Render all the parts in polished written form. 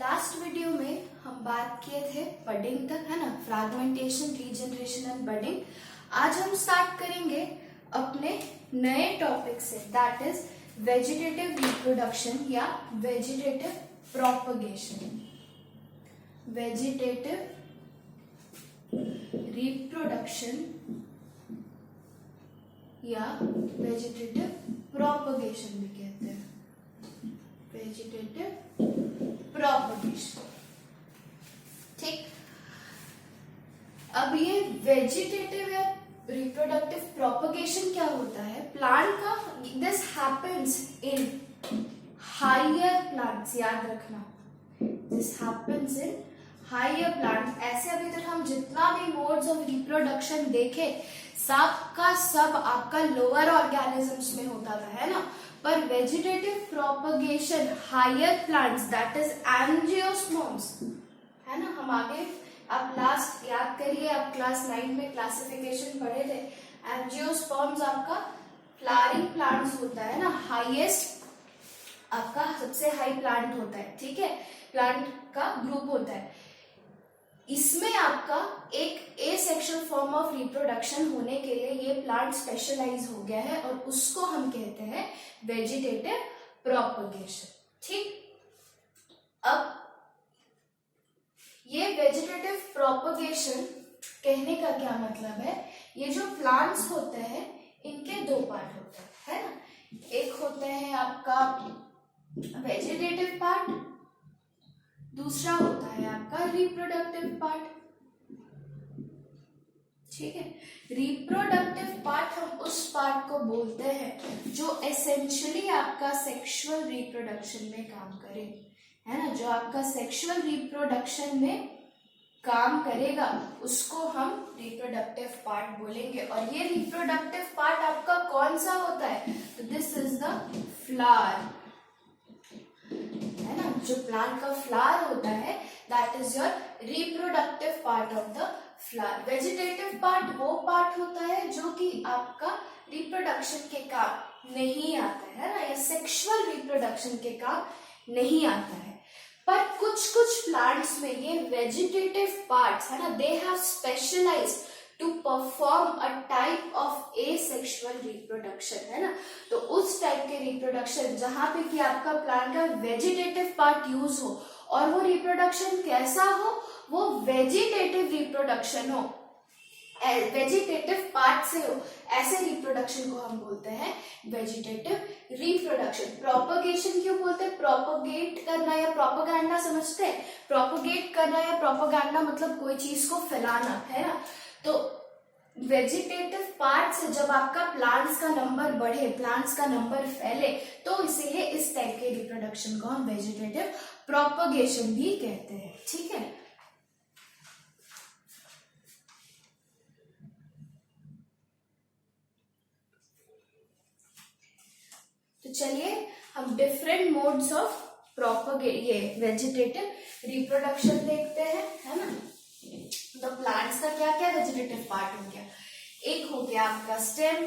Last video में हम बात किए थे बडिंग तक, है ना, फ्रैगमेंटेशन, रीजनरेशन एंड बडिंग। आज हम स्टार्ट करेंगे अपने नए टॉपिक से, दैट इज वेजिटेटिव रिप्रोडक्शन या वेजिटेटिव प्रोपगेशन। वेजिटेटिव रिप्रोडक्शन या वेजिटेटिव प्रोपगेशन भी कहते हैं, वेजिटेटिव प्रोपगेशन। ठीक, अब ये वेजिटेटिव या रिप्रोडक्टिव प्रोपगेशन क्या होता है? प्लांट का this happens in higher plants, याद रखना, this happens in higher plants. ऐसे अभी तक हम जितना भी मोड्स ऑफ रिप्रोडक्शन देखे सब का सब आपका लोअर ऑर्गेनिजम्स में होता था, है ना, पर vegetative propagation higher plants, that is angiosperms, है ना। हम आगे आप लास्ट याद करिए, आप क्लास 9 में क्लासिफिकेशन पढ़े थे। एंजियोस्पर्म्स आपका फ्लावरिंग प्लांट्स होता है ना, हाईएस्ट आपका सबसे हाई प्लांट होता है, ठीक है, प्लांट का ग्रुप होता है। इसमें आपका एक एसेक्सुअल फॉर्म ऑफ रिप्रोडक्शन होने के लिए ये प्लांट स्पेशलाइज हो गया है और उसको हम कहते हैं वेजिटेटिव प्रोपगेशन। ठीक, अब ये वेजिटेटिव प्रोपगेशन कहने का क्या मतलब है? ये जो प्लांट्स होते हैं इनके दो पार्ट होते हैं, है ना। एक होते हैं आपका वेजिटेटिव पार्ट, दूसरा होता है आपका रिप्रोडक्टिव पार्ट। ठीक है, रिप्रोडक्टिव पार्ट हम उस पार्ट को बोलते हैं जो एसेंशियली आपका सेक्सुअल रिप्रोडक्शन में काम करे, है ना, जो आपका सेक्सुअल रिप्रोडक्शन में काम करेगा उसको हम रिप्रोडक्टिव पार्ट बोलेंगे। और ये रिप्रोडक्टिव पार्ट आपका कौन सा होता है? तो दिस इज द फ्लावर, है ना, जो प्लांट का फ्लावर होता है that is your reproductive part of the flower. Vegetative part वो पार्ट होता है जो कि आपका रिप्रोडक्शन के काम नहीं आता है ना, या सेक्सुअल रिप्रोडक्शन के काम नहीं आता है। पर कुछ कुछ प्लांट्स में ये वेजिटेटिव पार्ट्स, है ना, they have specialised to perform a type of asexual reproduction, है ना। तो उस टाइप के रिप्रोडक्शन जहां पे कि आपका प्लांट का वेजिटेटिव पार्ट यूज हो और वो रिप्रोडक्शन कैसा हो, वो वेजिटेटिव रिप्रोडक्शन हो, वेजिटेटिव पार्ट से हो, ऐसे रिप्रोडक्शन को हम बोलते हैं वेजिटेटिव रिप्रोडक्शन। प्रोपगेशन क्यों बोलते हैं? प्रोपगेट करना या प्रोपेगेंडा समझते हैं? प्रोपगेट करना या प्रोपेगेंडा मतलब कोई चीज को फैलाना, है ना। तो वेजिटेटिव पार्ट से जब आपका प्लांट्स का नंबर बढ़े, प्लांट्स का नंबर फैले, तो इसीलिए इस टाइप के रिप्रोडक्शन को हम वेजिटेटिव प्रोपगेशन भी कहते हैं। ठीक है, तो चलिए हम डिफरेंट मोड्स ऑफ ये वेजिटेटिव रिप्रोडक्शन देखते हैं, है ना। तो प्लांट्स का क्या क्या वेजिटेटिव पार्ट हो गया? एक हो गया आपका स्टेम,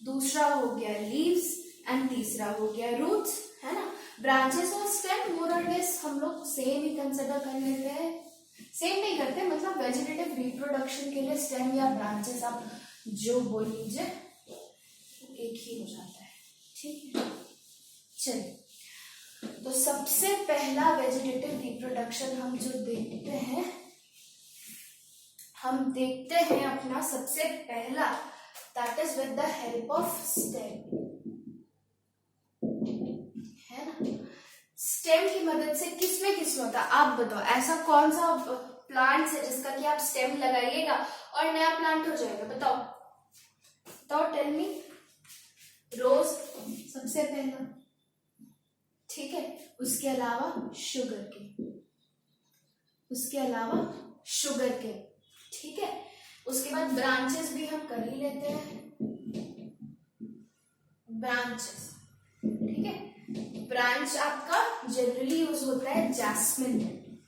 दूसरा हो गया लीव्स एंड तीसरा हो गया रूट्स, है ना। ब्रांचेस और स्टेम मोर और लेस हम लोग सेम ही कंसिडर कर लेते हैं, सेम नहीं करते, मतलब वेजिटेटिव रिप्रोडक्शन के लिए स्टेम या ब्रांचेस आप जो बोल लीजिए एक ही हो जाता है। ठीक है, चलिए, तो सबसे पहला वेजिटेटिव रिप्रोडक्शन हम जो देखते हैं, हम देखते हैं अपना सबसे पहला, that is with the help of stem, है ना। स्टेम की मदद से किसमें होता है आप बताओ? ऐसा कौन सा प्लांट है जिसका कि आप स्टेम लगाइएगा और नया प्लांट हो जाएगा? बताओ बताओ, टेल मी। रोज सबसे पहला, ठीक है, उसके अलावा शुगर केन, उसके अलावा शुगर केन, ठीक है। उसके बाद ब्रांचेस भी हम कर ही लेते हैं, ब्रांचेस, ठीक है। ब्रांच आपका जनरली यूज होता है जैस्मिन में,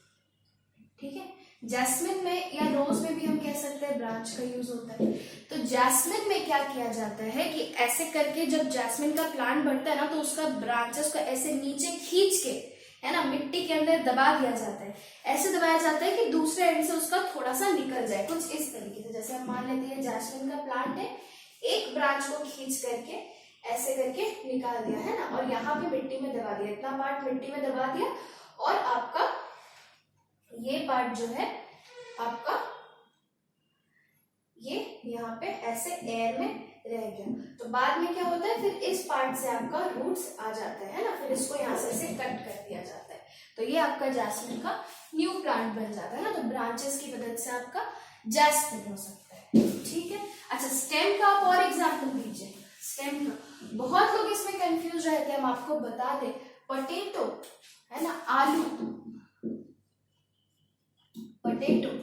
ठीक है, जैस्मिन में या रोज में भी हम कह सकते हैं ब्रांच का यूज होता है। तो जैस्मिन में क्या किया जाता है कि ऐसे करके जब जैस्मिन का प्लांट बढ़ता है ना, तो उसका ब्रांचेस को ऐसे नीचे खींच के है ना, मिट्टी के अंदर दबा दिया जाता है। ऐसे दबाया जाता है कि दूसरे एंड से उसका थोड़ा सा निकल जाए, कुछ इस तरीके से। जैसे हम मान लेते हैं जैस्मिन का प्लांट है, एक ब्रांच को खींच करके ऐसे करके निकाल दिया, है ना, और यहाँ पे मिट्टी में दबा दिया, इतना पार्ट मिट्टी में दबा दिया, और आपका ये पार्ट जो है आपका ये यहाँ पे ऐसे एयर में रह गया। तो बाद में क्या होता है, फिर इस पार्ट से आपका रूट्स आ जाता है ना, फिर इसको यहाँ से कट कर दिया जाता है, तो ये आपका जैस्मिन का न्यू प्लांट बन जाता है ना। तो ब्रांचेस की मदद से आपका जैस्मिन हो सकता है, ठीक है। अच्छा, स्टेम का आप और एग्जाम्पल दीजिए। स्टेम का बहुत लोग इसमें कंफ्यूज रहते हैं, हम आपको बता दें, पोटैटो है ना, आलू, पोटैटो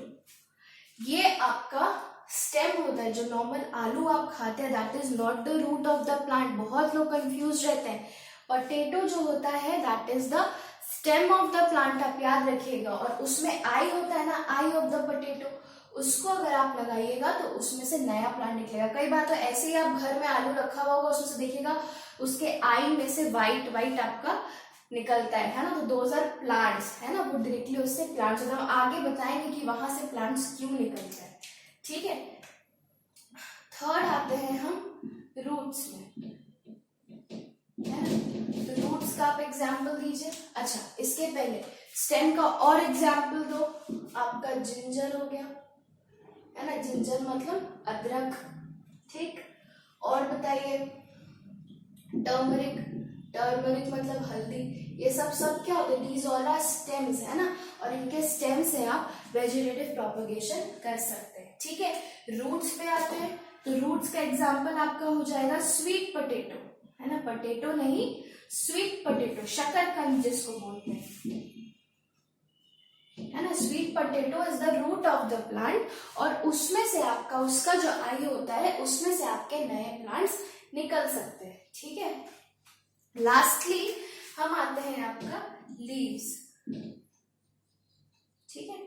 ये आपका स्टेम होता है। जो नॉर्मल आलू आप खाते हैं that is not the root of the plant. बहुत लोग कंफ्यूज रहते हैं। पोटैटो जो होता है that is the stem of the plant, आप याद रखिएगा। और उसमें आई होता है ना, आई ऑफ द पोटैटो, उसको अगर आप लगाइएगा तो उसमें से नया प्लांट निकलेगा। कई बार तो ऐसे ही आप घर में आलू रखा हुआ होगा, उसमें से देखिएगा उसके आई में से व्हाइट व्हाइट आपका निकलता है ना, तो दोज आर प्लांट्स, है ना, वो डायरेक्टली उससे प्लांट्स होता है। हम आगे बताएंगे कि वहां से प्लांट्स क्यों निकलते हैं, ठीक है। थर्ड आते हैं हम रूट्स में, है ना, तो रूट्स का आप एग्जाम्पल दीजिए। अच्छा, इसके पहले स्टेम का और एग्जाम्पल दो। आपका जिंजर हो गया, है ना, जिंजर मतलब अदरक, ठीक। और बताइए टर्मरिक, टर्मरिक मतलब हल्दी। ये सब क्या होते हैं, दीज ऑल आर स्टेम्स, है ना, और इनके स्टेम से आप वेजिटेटिव प्रोपगेशन कर सकते हैं, ठीक है। रूट्स पे आते हैं, तो रूट्स का एग्जांपल आपका हो जाएगा स्वीट पोटैटो, है ना, पोटैटो नहीं स्वीट पोटैटो, शकरकंद जिसको बोलते हैं, है ना। Sweet potato is the root of the plant, और उसमें से आपका उसका जो आई होता है उसमें से आपके नए प्लांट्स निकल सकते हैं, ठीक है। लास्टली हम आते हैं आपका लीव्स, ठीक है।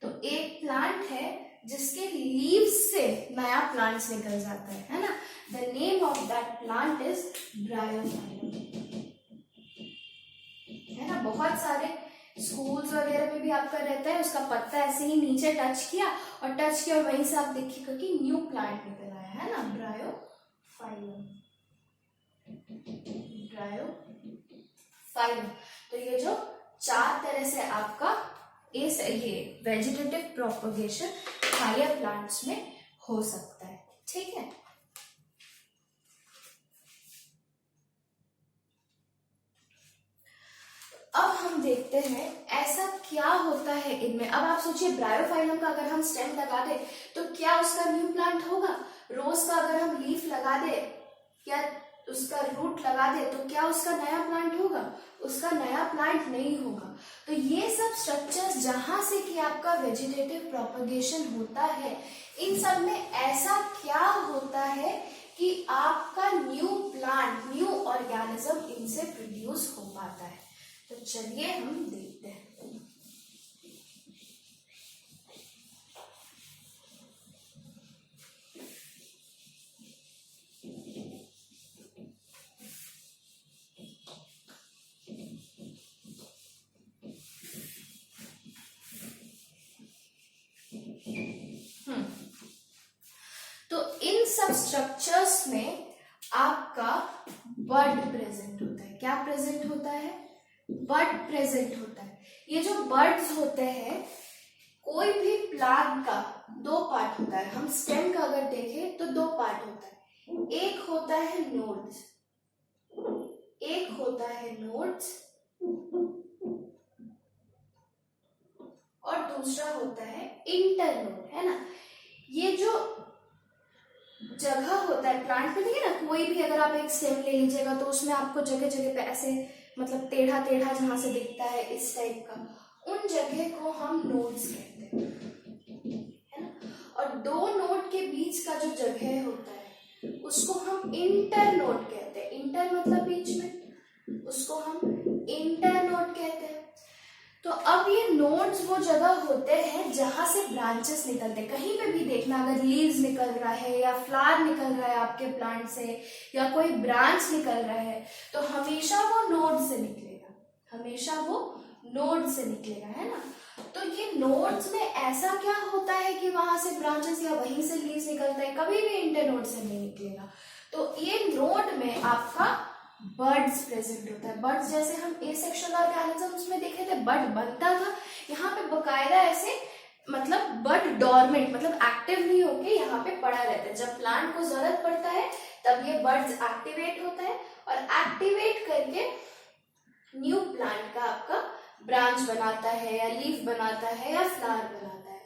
तो एक प्लांट है जिसके लीव्स से नया प्लांट्स निकल जाता है ना। The name of that plant is Bryophyllum, है ना। बहुत सारे स्कूल्स वगैरह में भी आपका रहता है, उसका पत्ता ऐसे ही नीचे टच किया और वहीं से आप देखिएगा कि न्यू प्लांट निकल आया, है ना, ब्रायोफाइलम, ब्रायोफाइलम। तो ये जो चार तरह से आपका ये वेजिटेटिव प्रोपगेशन हायर प्लांट्स में हो सकता है, ठीक है। अब हम देखते हैं ऐसा क्या होता है इनमें। अब आप सोचिए ब्रायोफाइलम का अगर हम स्टेम लगा दे तो क्या उसका न्यू प्लांट होगा। रोज का अगर हम लीफ लगा दे या उसका रूट लगा दे तो क्या उसका नया प्लांट होगा, उसका नया प्लांट नहीं होगा। तो ये सब स्ट्रक्चर्स जहां से कि आपका वेजिटेटिव प्रोपगेशन होता है, इन सब में ऐसा क्या होता है कि आपका न्यू प्लांट, न्यू ऑर्गेनिज्म इनसे प्रोड्यूस हो पाता है। तो चलिए हम देखते हैं। तो इन सब स्ट्रक्चर्स में आपका बड प्रेजेंट होता है। क्या प्रेजेंट होता है, बड प्रेजेंट होता है। ये जो बर्ड्स होते हैं, कोई भी प्लांट का दो पार्ट होता है। हम स्टेम का अगर देखें तो दो पार्ट होता है, एक होता है नोड्स, एक होता है नोड्स और दूसरा होता है इंटरनोड, है ना। ये जो जगह होता है प्लांट में, देखिए ना, कोई भी अगर आप एक स्टेम ले लीजिएगा तो उसमें आपको जगह जगह पे ऐसे मतलब टेढ़ा टेढ़ा जहां से दिखता है इस टाइप का, उन जगह को हम नोड्स कहते हैं, है ना। और दो नोड के बीच का जो जगह होता है उसको हम इंटरनोड कहते हैं। इंटर मतलब बीच में, उसको हम इंटरनोड कहते हैं। तो अब ये नोड्स वो जगह होते हैं जहां से ब्रांचेस निकलते हैं। कहीं पे भी देखना, अगर लीव्स निकल रहा है या फ्लावर निकल रहा है आपके प्लांट से या कोई ब्रांच निकल रहा है तो हमेशा वो नोड से निकलेगा। हमेशा वो नोड से निकलेगा, है ना। तो ये नोड्स में ऐसा क्या होता है कि वहां से ब्रांचेस या वहीं से लीव्स निकलता है, कभी भी इंटरनोड से नहीं निकलेगा। तो ये नोड में आपका बड्स प्रेजेंट होता है। बड्स जैसे हम ए सेक्शुअल ऑर्गेनिज्म्स में देखे थे बड बनता था, यहाँ पे बकायदा ऐसे मतलब बड डॉर्मेंट मतलब एक्टिव नहीं होके यहाँ पे पड़ा रहता है। जब प्लांट को जरूरत पड़ता है तब ये बड्स एक्टिवेट होता है और एक्टिवेट करके न्यू प्लांट का आपका ब्रांच बनाता है या लीफ बनाता है या फ्लावर बनाता है।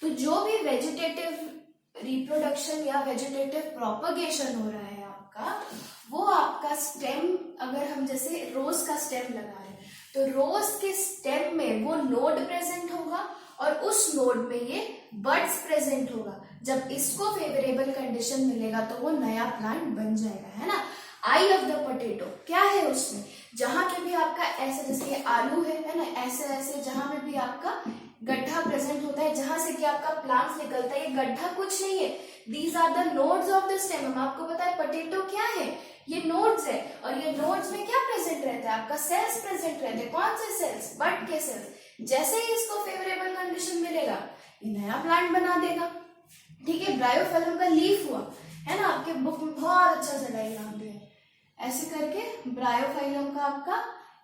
तो जो भी वेजिटेटिव रिप्रोडक्शन या वेजिटेटिव प्रोपगेशन हो रहा है आपका, वो आपका स्टेम, अगर हम जैसे रोज का स्टेम लगा रहे हैं तो रोज के स्टेम में वो नोड प्रेजेंट होगा और उस नोड में ये बड्स प्रेजेंट होगा। जब इसको फेवरेबल कंडीशन मिलेगा तो वो नया प्लांट बन जाएगा, है ना। आई ऑफ द पोटैटो क्या है उसमें, जहां पे भी आपका ऐसे जैसे ये आलू है ना, ऐसे ऐसे जहां पे भी आपका गड्ढा प्रेजेंट होता है जहां से कि आपका प्लांट निकलता है, ये गड्ढा कुछ नहीं है, these are the nodes of the stem. हम आपको पता है पोटैटो क्या है, ये नोड्स है और ये नोड्स में क्या प्रेजेंट रहता है, आपका सेल्स प्रेजेंट रहते हैं। कौन से सेल्स, बड के सेल्स। जैसे ही इसको फेवरेबल कंडीशन मिलेगा ये नया प्लांट बना देगा, ठीक है। ब्रायोफिल्म का लीफ हुआ, है ना, आपके बुक में बहुत अच्छा सा डायग्राम दिया है, ऐसे करके ब्रायोफाइलम का आपका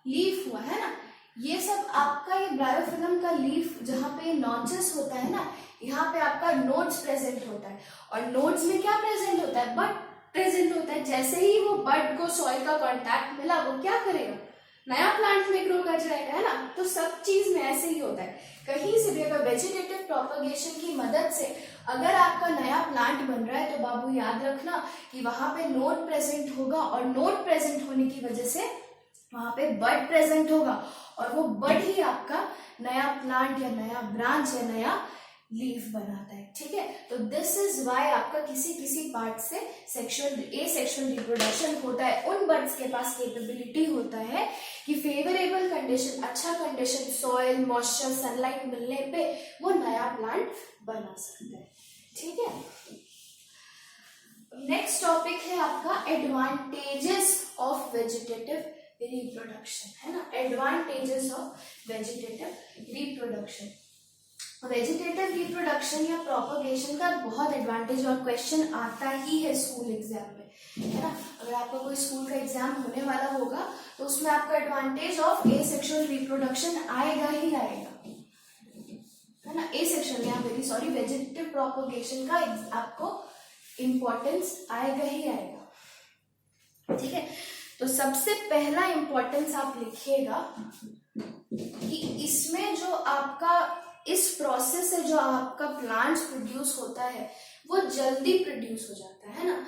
लीफ हुआ, है ना। ये सब आपका ये ब्रायोफिल्म का लीफ जहाँ पे नॉचेस होता है ना, यहाँ पे आपका नोड्स प्रेजेंट होता है और नोड्स में क्या प्रेजेंट होता है, बड प्रेजेंट होता है। जैसे ही वो बड को सॉइल का कांटेक्ट मिला वो क्या करेगा, नया प्लांट में ग्रो कर जाएगा, है ना। तो सब चीज में ऐसे ही होता है। कहीं से भी अगर वेजिटेटिव प्रोपगेशन की मदद से अगर आपका नया प्लांट बन रहा है तो बाबू याद रखना कि वहां पे नोड प्रेजेंट होगा और नोड प्रेजेंट होने की वजह से वहां पे बड प्रेजेंट होगा और वो बड ही आपका नया प्लांट या नया ब्रांच या नया लीफ बनाता है, ठीक है। तो दिस इज वाई आपका किसी किसी पार्ट से सेक्सुअल रिप्रोडक्शन होता है। उन बर्ड्स के पास कैपेबिलिटी होता है कि फेवरेबल कंडीशन, अच्छा कंडीशन, सॉइल, मॉइस्चर, सनलाइट मिलने पे वो नया प्लांट बना सकता है, ठीक है। नेक्स्ट टॉपिक है आपका एडवांटेजेस ऑफ वेजिटेटिव रिप्रोडक्शन, है ना। Advantages of vegetative reproduction. Vegetative reproduction या प्रोपगेशन का बहुत एडवांटेज और क्वेश्चन आता ही है स्कूल एग्जाम में, है ना। अगर आपका कोई स्कूल का एग्जाम होने वाला होगा तो उसमें आपका एडवांटेज ऑफ एसेक्सुअल रिप्रोडक्शन आएगा ही आएगा, है ना। एसेक्सुअल या वेरी सॉरी वेजिटेटिव प्रोपगेशन का आपको इंपॉर्टेंस आएगा ही आएगा, ठीक है। तो सबसे पहला इंपॉर्टेंस आप लिखिएगा कि इसमें जो आपका इस प्रोसेस से जो आपका प्लांट्स प्रोड्यूस होता है वो जल्दी प्रोड्यूस हो जाता है ना।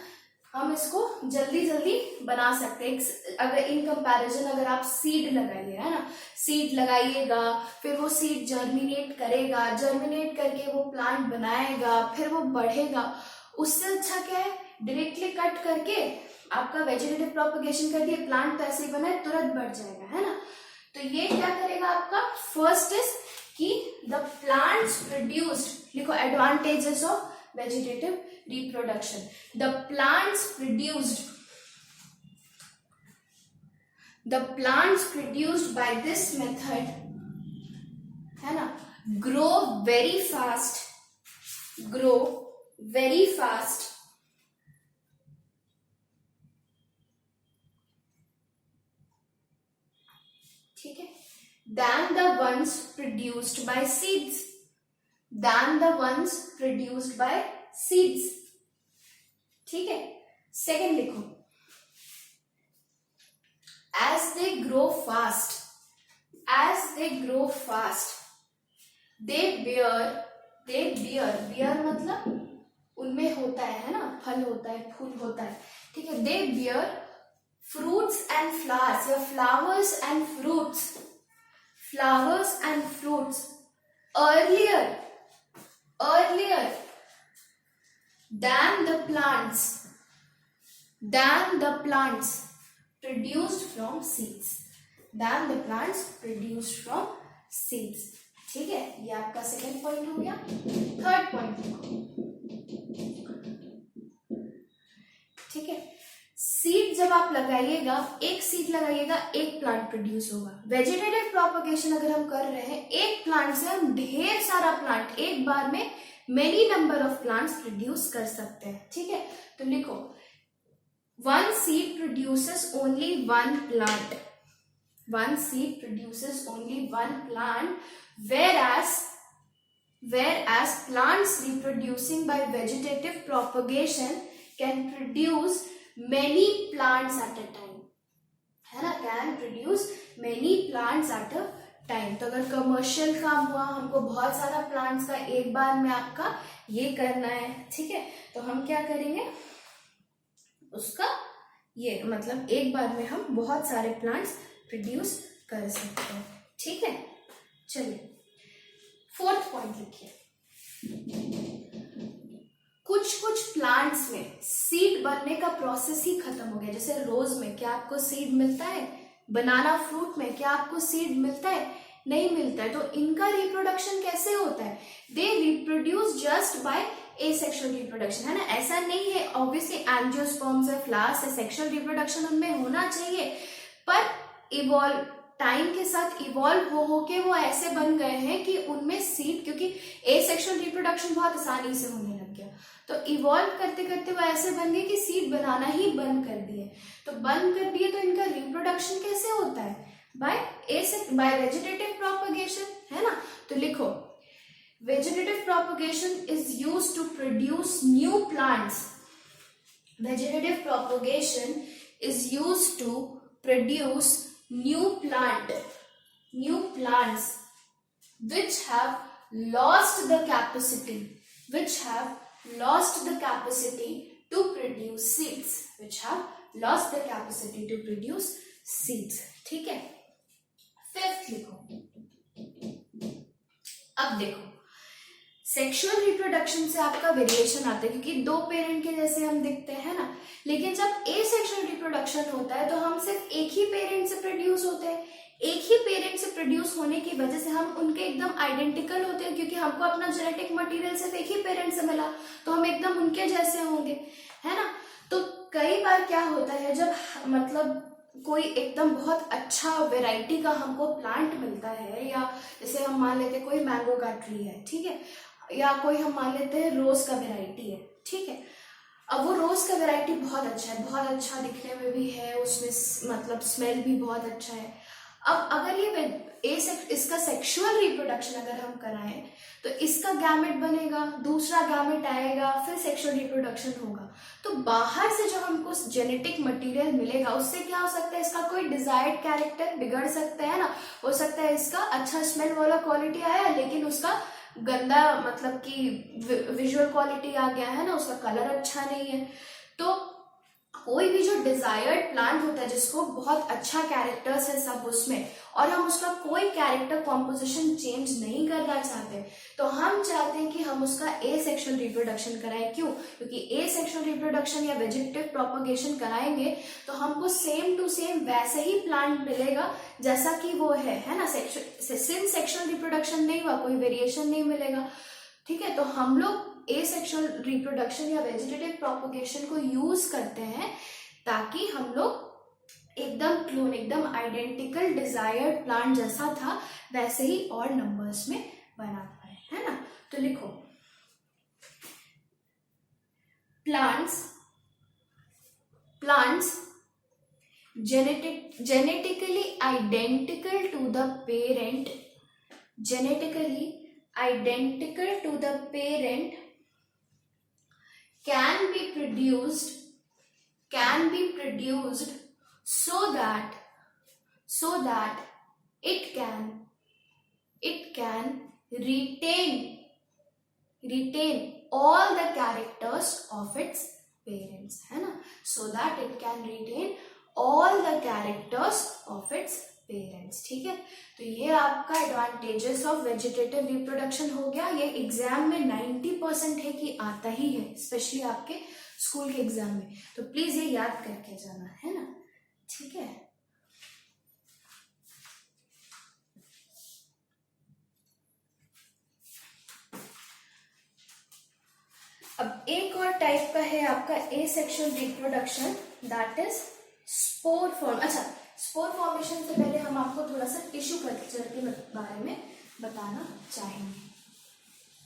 हम इसको जल्दी जल्दी बना सकते हैं। अगर इन कंपैरिजन अगर आप सीड लगाइए, है ना, सीड लगाइएगा, फिर वो सीड जर्मिनेट करेगा, जर्मिनेट करके वो प्लांट बनाएगा, फिर वो बढ़ेगा। उससे अच्छा क्या है, डायरेक्टली कट करके आपका वेजिटेटिव प्रोपगेशन कर दिए, प्लांट तो ऐसे ही बना है, तुरंत बढ़ जाएगा, है ना। तो ये क्या करेगा आपका, फर्स्ट इज कि द प्लांट्स प्रोड्यूस्ड, लिखो advantages of vegetative reproduction. The plants produced by this method, है ना, ग्रो वेरी फास्ट ठीक है, than the ones produced by seeds, ठीक है। सेकेंड लिखो, as they grow fast they bear मतलब उनमें होता है ना, फल होता है, फूल होता है, ठीक है। they bear fruits and flowers या flowers and fruits earlier than the plants produced from seeds, ठीक है। ये आपका सेकेंड पॉइंट हो गया। थर्ड पॉइंट देखो, ठीक है। सीड जब आप लगाइएगा, एक सीड लगाइएगा, एक प्लांट प्रोड्यूस होगा। वेजिटेटिव प्रोपगेशन अगर हम कर रहे हैं, एक प्लांट से हम ढेर सारा प्लांट एक बार में many number of plants produce कर सकते हैं। ठीक है, तो लिखो one seed produces only one plant, one seed produces only one plant, whereas plants reproducing by vegetative propagation can produce many plants at a time, है ना, can produce many plants at a time। तो अगर commercial काम हुआ, हमको बहुत सारा plants का एक बार में आपका ये करना है, ठीक है, तो हम क्या करेंगे, उसका ये मतलब एक बार में हम बहुत सारे प्लांट्स प्रोड्यूस कर सकते हैं। ठीक है, चलिए फोर्थ पॉइंट लिखिए। कुछ प्लांट्स में सीड बनने का प्रोसेस ही खत्म हो गया। जैसे रोज में क्या आपको सीड मिलता है, बनाना फ्रूट में क्या आपको सीड मिलता है, नहीं मिलता है। तो इनका रिप्रोडक्शन कैसे होता है, they reproduce just by asexual reproduction, है ना। ऐसा नहीं है, ऑब्वियसली एंजियोस्पर्म्स है, फ्लावर्स है, सेक्सुअल रिप्रोडक्शन उनमें होना चाहिए, पर इवॉल्व टाइम के साथ इवॉल्व हो के वो ऐसे बन गए हैं कि उनमें सीड, क्योंकि एसेक्सुअल रिप्रोडक्शन बहुत आसानी से होने लग गया, तो इवॉल्व करते करते वो ऐसे बन गए कि सीड बनाना ही बंद कर दिए। तो बंद कर दिए तो इनका रिप्रोडक्शन कैसे होता है, बाय वेजिटेटिव प्रोपगेशन, है ना। तो लिखो vegetative propagation is used to produce new plants, vegetative propagation is used to produce new plants which have lost the capacity to produce seeds, ठीक है। फिफ्थ लिखो। अब देखो सेक्सुअल रिप्रोडक्शन से आपका वेरिएशन आता है, क्योंकि दो पेरेंट के जैसे हम दिखते हैं ना, लेकिन जब एसेक्सुअल रिप्रोडक्शन होता है तो हम सिर्फ एक ही पेरेंट से प्रोड्यूस होते हैं। एक ही पेरेंट से प्रोड्यूस होने की वजह से हम उनके एकदम आइडेंटिकल होते हैं, क्योंकि हमको अपना जेनेटिक मटेरियल सिर्फ एक ही पेरेंट से मिला, तो हम एकदम उनके जैसे होंगे, है ना। तो कई बार क्या होता है, जब मतलब कोई एकदम बहुत अच्छा वेराइटी का हमको प्लांट मिलता है, या जैसे हम मान लेते हैं कोई मैंगो का ट्री है, ठीक है, या कोई हम मान लेते हैं रोज का वेराइटी है, ठीक है। अब वो रोज का वेराइटी बहुत अच्छा है, बहुत अच्छा दिखने में भी है, उसमें मतलब स्मेल भी बहुत अच्छा है। अब अगर ये इसका सेक्सुअल रिप्रोडक्शन अगर हम कराएं तो इसका गैमेट बनेगा, दूसरा गैमेट आएगा, फिर सेक्सुअल रिप्रोडक्शन होगा। तो बाहर से जो हमको जेनेटिक मटेरियल मिलेगा उससे क्या हो सकता है, इसका कोई डिजायर्ड कैरेक्टर बिगड़ सकता है ना। हो सकता है इसका अच्छा स्मेल वाला क्वालिटी आया, लेकिन उसका गंदा मतलब कि विजुअल क्वालिटी आ गया है ना, उसका कलर अच्छा नहीं है। तो कोई भी जो डिजायर्ड प्लांट होता है जिसको बहुत अच्छा कैरेक्टर्स है सब उसमें, और हम उसका कोई कैरेक्टर कॉम्पोजिशन चेंज नहीं करना चाहते, तो हम चाहते हैं कि हम उसका एसेक्सुअल रिप्रोडक्शन कराएं। क्यों? क्योंकि एसेक्सुअल रिप्रोडक्शन या वेजिटेटिव प्रोपगेशन कराएंगे तो हमको सेम टू सेम वैसे ही प्लांट मिलेगा जैसा कि वो है ना। सिंस सेक्सुअल रिप्रोडक्शन नहीं हुआ, कोई वेरिएशन नहीं मिलेगा, ठीक है। तो हम लोग एसेक्सुअल रिप्रोडक्शन या वेजिटेटिव प्रोपगेशन को यूज करते हैं ताकि हम लोग एकदम क्लोन, एकदम आइडेंटिकल डिजायर्ड प्लांट जैसा था वैसे ही और नंबर्स में बना पाए, है ना। तो लिखो plants genetically identical to the parent can be produced so that it can retain all the characters of its parents, है ना। so that it can retain all the characters of its parents, ठीक है। तो ये आपका advantages of vegetative reproduction हो गया। ये एग्जाम में 90% है कि आता ही है, स्पेशली आपके स्कूल के एग्जाम में, तो प्लीज ये याद करके जाना, है ना, ठीक है। अब एक और टाइप का है आपका asexual reproduction, that is spore form, अच्छा स्पोर फॉर्मेशन से पहले हम आपको थोड़ा सा टिश्यू कल्चर के बारे में बताना चाहेंगे,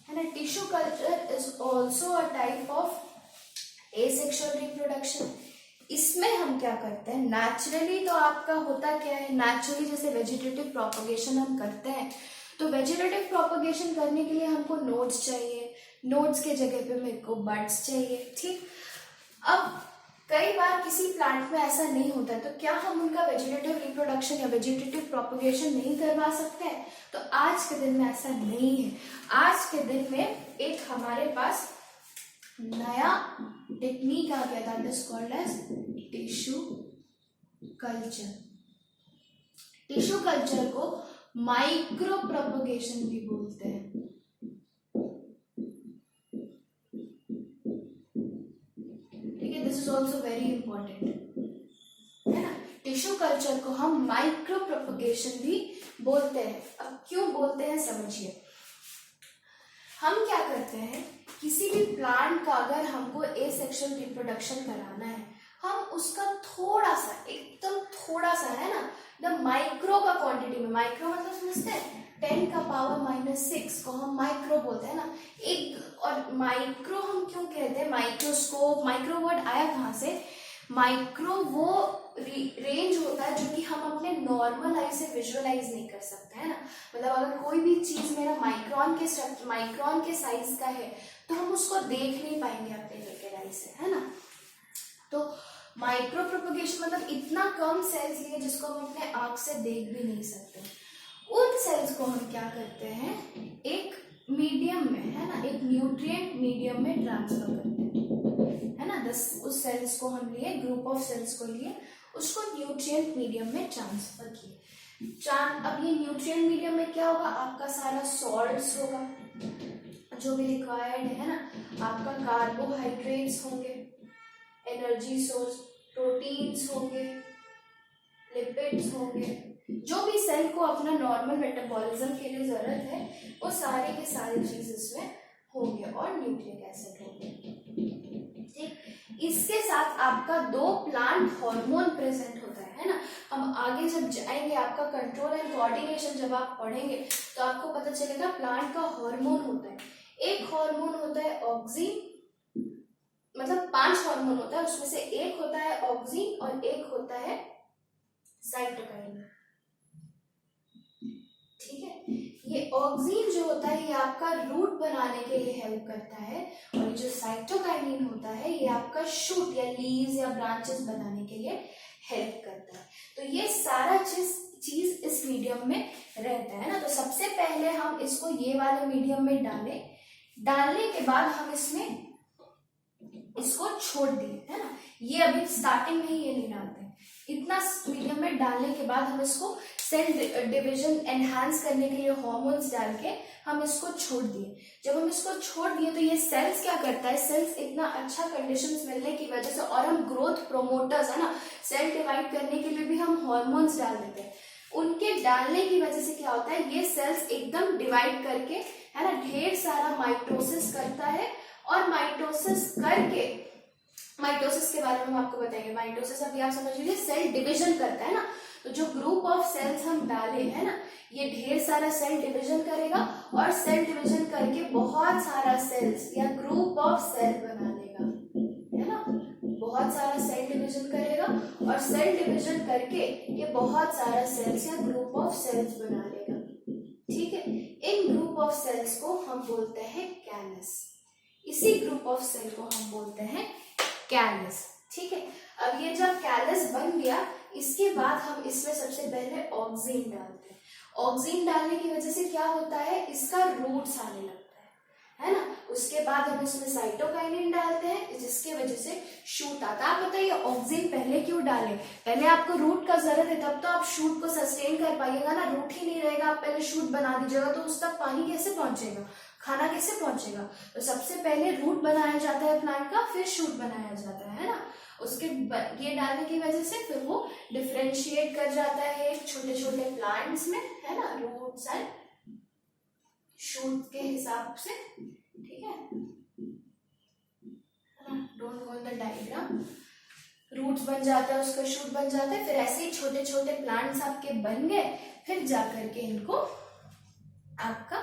है ना। Tissue culture is also a type of asexual reproduction. इसमें हम क्या करते हैं, नेचुरली तो आपका होता क्या है, नेचुरली जैसे वेजिटेटिव प्रोपगेशन हम करते हैं, तो वेजिटेटिव प्रोपगेशन करने के लिए हमको नोड्स चाहिए, नोड्स के जगह पे मेरे को बड्स चाहिए, ठीक। अब कई बार किसी प्लांट में ऐसा नहीं होता है, तो क्या हम उनका वेजिटेटिव रिप्रोडक्शन या वेजिटेटिव प्रोपगेशन नहीं करवा सकते हैं? तो आज के दिन में ऐसा नहीं है। आज के दिन में एक हमारे पास नया टेक्निक आ गया, that is called as tissue culture. Tissue culture को माइक्रो प्रोपगेशन भी बोलते हैं। ठीक है, this is also very important, है ना। टिश्यू कल्चर को हम माइक्रो प्रोपगेशन भी बोलते हैं। अब क्यों बोलते हैं समझिए। हम क्या करते हैं, किसी भी प्लांट का अगर हमको एसेक्सुअल रिप्रोडक्शन कराना है, हम उसका थोड़ा सा, एकदम थोड़ा सा, है ना, द माइक्रो का क्वांटिटी में, माइक्रो मतलब समझते हैं 10⁻⁻⁶ को हम माइक्रो बोलते हैं ना एक। और माइक्रो हम क्यों कहते हैं, माइक्रोस्कोप, माइक्रो वर्ड आया कहाँ से, माइक्रो वो रेंज होता है जो कि हम अपने नॉर्मल आई से विजुअलाइज नहीं कर सकते, है ना। मतलब अगर कोई भी चीज मेरा माइक्रोन के साइज का है तो हम उसको देख नहीं पाएंगे अपने नेकेड आई से, है ना। तो माइक्रो प्रोपगेशन मतलब इतना कम सेल्स लिए जिसको हम अपने आंख से देख भी नहीं सकते, उन सेल्स को हम क्या करते हैं, एक मीडियम में, है ना, एक न्यूट्रिएंट मीडियम में ट्रांसफर करते हैं, है ना। उस सेल्स को हम लिए, ग्रुप ऑफ सेल्स को लिए, उसको न्यूट्रिएंट मीडियम में ट्रांसफर किए। अब ये न्यूट्रिएंट मीडियम में क्या होगा, आपका सारा सॉल्ट्स होगा जो भी रिक्वायर्ड है ना, आपका कार्बोहाइड्रेट्स होंगे, एनर्जी सोर्स, प्रोटीन्स होंगे, लिपिड्स होंगे, जो भी सेल को अपना नॉर्मल मेटाबॉलिज्म के लिए जरूरत है वो सारे के सारे चीज इसमें होंगे, और न्यूक्लिक एसिड होंगे, ठीक। इसके साथ आपका 2 प्लांट हार्मोन प्रेजेंट होता है ना। हम आगे जब जाएंगे, आपका कंट्रोल एंड कोऑर्डिनेशन जब आप पढ़ेंगे तो आपको पता चलेगा प्लांट का हार्मोन होता है। एक हार्मोन होता है ऑक्सिन, मतलब 5 हार्मोन होता है, उसमें से एक होता है ऑक्सिन और एक होता है साइटोकाइन, ठीक है। ये ऑक्सिन जो होता है ये आपका रूट बनाने के लिए हेल्प करता है, और जो साइटोकाइनिन होता है ये आपका शूट या लीव्स या ब्रांचेस बनाने के लिए हेल्प करता है। तो ये सारा चीज इस मीडियम में रहता है ना। तो सबसे पहले हम इसको ये वाले मीडियम में डालने के बाद हम इसमें इसको छोड़ दिए, है ना। ये अभी स्टार्टिंग में ही ये नहीं डालते, इतना मीडियम में डालने के बाद हम इसको सेल डिवीजन एनहांस करने के लिए हार्मोन्स डाल के हम इसको छोड़ दिए। जब हम इसको छोड़ दिए तो ये सेल्स क्या करता है, सेल्स इतना अच्छा कंडीशंस मिलने की वजह से, और हम ग्रोथ प्रोमोटर्स, है ना, सेल डिवाइड करने के लिए भी हम हार्मोन्स डाल देते हैं, उनके डालने की वजह से क्या होता है, ये सेल्स एकदम डिवाइड करके, है ना, ढेर सारा माइटोसिस करता है, और माइटोसिस करके, माइटोसिस के बारे में हम आपको बताएंगे। माइटोसिस अभी आप समझ लीजिए सेल डिवीजन करता है ना, तो जो ग्रुप ऑफ सेल्स हम डाले, है ना, ये ढेर सारा सेल डिवीजन करेगा, और सेल डिवीजन करके बहुत सारा सेल्स या ग्रुप ऑफ सेल बना लेगा, है ना, बहुत सारा सेल डिवीजन करेगा, और सेल डिवीजन करके ये बहुत सारा सेल्स या ग्रुप ऑफ सेल्स बना लेगा, ठीक है। इन ग्रुप ऑफ सेल्स को हम बोलते हैं कैलस, इसी ग्रुप ऑफ सेल को हम बोलते हैं कैलस, ठीक है। अब ये जब कैलस बन गया, इसके बाद हम इसमें सबसे पहले ऑक्सिन डालते हैं। ऑक्सिन डालने की वजह से क्या होता है, इसका रूट्स आने लगता है ना। उसके बाद हम इसमें साइटोकाइनिन डालते हैं, जिसके वजह से शूट आता है। आप बताइए ऑक्सिन पहले क्यों डाले, पहले आपको रूट का जरूरत है, तब तो आप शूट को सस्टेन कर पाइएगा ना, रूट ही नहीं रहेगा, आप पहले शूट बना दीजिएगा तो उस तक पानी कैसे पहुंचेगा, खाना कैसे पहुंचेगा। तो सबसे पहले रूट बनाया जाता है प्लांट का, फिर शूट बनाया जाता है ना। उसके ये डालने की वजह से फिर वो डिफरेंशिएट कर जाता है छोटे छोटे प्लांट्स में, है ना, रूट्स एंड शूट के हिसाब से, ठीक है। Don't go in the diagram. Roots बन जाता है, उसका शूट बन जाता है, फिर ऐसे ही छोटे छोटे प्लांट्स आपके बन गए, फिर जाकर के इनको आपका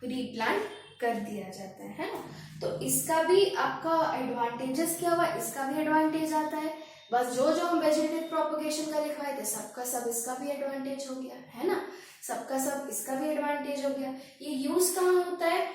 रीप्लांट कर दिया जाता है ना। तो इसका भी आपका एडवांटेजेस क्या हुआ, इसका भी एडवांटेज आता है। बस जो जो हम वेजिटेटिव प्रोपगेशन का लिखवाए थे सबका सब इसका भी एडवांटेज हो गया है ना, सबका सब इसका भी एडवांटेज हो गया। ये यूज कहाँ होता है,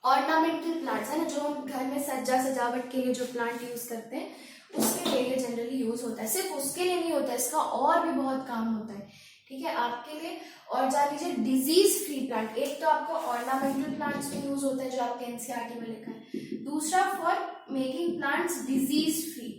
ऑर्नामेंटल प्लांट्स है ना, जो हम घर में सज्जा सजावट के लिए जो प्लांट यूज करते हैं उसके लिए ये जनरली यूज होता है। सिर्फ उसके लिए नहीं होता है, इसका और भी बहुत काम होता है, ठीक है, आपके लिए। और जान लीजिए डिजीज फ्री प्लांट, एक तो आपको ऑर्नामेंटल प्लांट्स में यूज होता है जो आपके एनसीईआरटी में लिखा है, दूसरा for making plants disease free,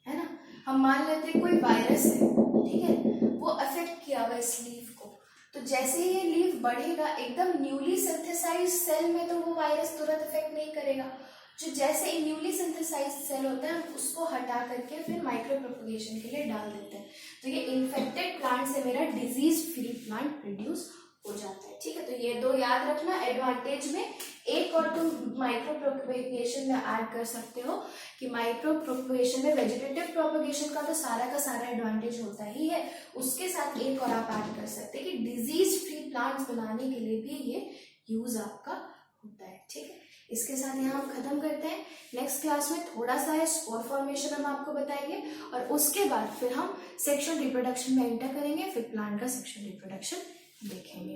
है ना। हम मान लेते हैं कोई वायरस है, ठीक है, वो अफेक्ट किया हुआ इस लीफ को, तो जैसे ही ये लीफ बढ़ेगा एकदम न्यूली सिंथेसाइज सेल में, तो वो वायरस तुरंत अफेक्ट नहीं करेगा। जो जैसे ही न्यूली सिंथेसाइज सेल होता है हम उसको हटा करके फिर माइक्रो प्रोपगेशन के लिए डाल देते हैं, तो ये इन्फेक्टेड प्लांट से मेरा डिजीज फ्री प्लांट प्रोड्यूस हो जाता है, ठीक है। तो ये दो याद रखना एडवांटेज में, एक और तुम माइक्रो प्रोपगेशन में ऐड कर सकते हो कि माइक्रो प्रोपगेशन में वेजिटेटिव प्रोपगेशन का तो सारा का सारा एडवांटेज होता ही है, उसके साथ एक और आप ऐड कर सकते हैं कि डिजीज फ्री प्लांट्स बनाने के लिए भी ये यूज आपका होता है, ठीक है। इसके साथ यहाँ हम खत्म करते हैं। नेक्स्ट क्लास में थोड़ा सा है स्पोर फॉर्मेशन हम आपको बताएंगे, और उसके बाद फिर हम सेक्सुअल रिप्रोडक्शन में एंटर करेंगे, फिर प्लांट का सेक्सुअल रिप्रोडक्शन देखेंगे।